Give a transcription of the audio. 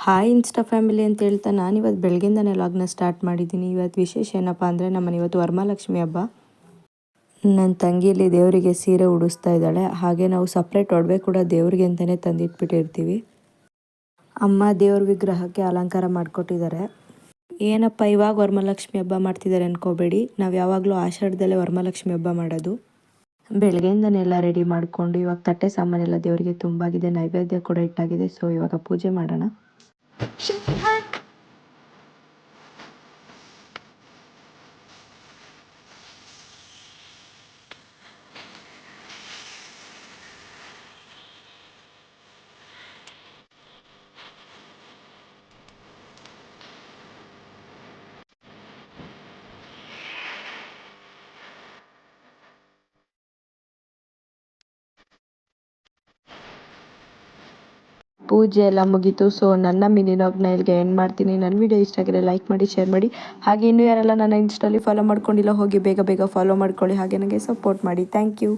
Hi insta family ಅಂತ ಹೇಳ್ತಾ ನಾನಿವತ್ತು ಬೆಳಗ್ಗೆಯಿಂದನೇ ಲಾಗ್ನ ಸ್ಟಾರ್ಟ್ ಮಾಡಿದ್ದೀನಿ. ಇವತ್ತು ವಿಶೇಷ ಏನಪ್ಪ ಅಂದರೆ ನಮ್ಮನೆ ಇವತ್ತು ವರಮಹಾಲಕ್ಷ್ಮಿ ಹಬ್ಬ. ನನ್ನ ತಂಗಿಯಲ್ಲಿ ದೇವರಿಗೆ ಸೀರೆ ಉಡಿಸ್ತಾ ಇದ್ದಾಳೆ. ಹಾಗೆ ನಾವು ಸಪ್ರೇಟ್ ಒಡವೆ ಕೂಡ ದೇವ್ರಿಗೆ ಅಂತಲೇ ತಂದಿಟ್ಬಿಟ್ಟಿರ್ತೀವಿ. ಅಮ್ಮ ದೇವ್ರ ವಿಗ್ರಹಕ್ಕೆ ಅಲಂಕಾರ ಮಾಡಿಕೊಟ್ಟಿದ್ದಾರೆ. ಏನಪ್ಪ ಇವಾಗ ವರಮಹಾಲಕ್ಷ್ಮಿ ಹಬ್ಬ ಮಾಡ್ತಿದ್ದಾರೆ ಅನ್ಕೋಬೇಡಿ, ನಾವು ಯಾವಾಗಲೂ ಆಷಾಢದಲ್ಲೇ ವರಮಹಾಲಕ್ಷ್ಮಿ ಹಬ್ಬ ಮಾಡೋದು. ಬೆಳಗ್ಗೆಯಿಂದನೇ ಎಲ್ಲ ರೆಡಿ ಮಾಡಿಕೊಂಡು ಇವಾಗ ತಟ್ಟೆ ಸಾಮಾನೆಲ್ಲ ದೇವರಿಗೆ ತುಂಬಾಗಿದೆ, ನೈವೇದ್ಯ ಕೂಡ ಇಟ್ಟಾಗಿದೆ. ಸೊ ಇವಾಗ ಪೂಜೆ ಮಾಡೋಣ. ಪೂಜೆ ಎಲ್ಲ ಮುಗೀತು. ಸೊ ನನ್ನ ಮಿನಿ ವ್ಲಾಗ್ನ ಇಲ್ಲಿಗೆ ಎಂಡ್ ಮಾಡ್ತೀನಿ. ನನ್ನ ವಿಡಿಯೋ ಇಷ್ಟ ಆಗಿದ್ರೆ ಲೈಕ್ ಮಾಡಿ, ಶೇರ್ ಮಾಡಿ. ಹಾಗೆ ಇನ್ನೂ ಯಾರೆಲ್ಲ ನನ್ನ ಇನ್ಸ್ಟಾಲಿ ಫಾಲೋ ಮಾಡ್ಕೊಂಡಿಲ್ಲ ಹೋಗಿ ಬೇಗ ಬೇಗ ಫಾಲೋ ಮಾಡ್ಕೊಳ್ಳಿ. ಹಾಗೆ ನನಗೆ ಸಪೋರ್ಟ್ ಮಾಡಿ. Thank you.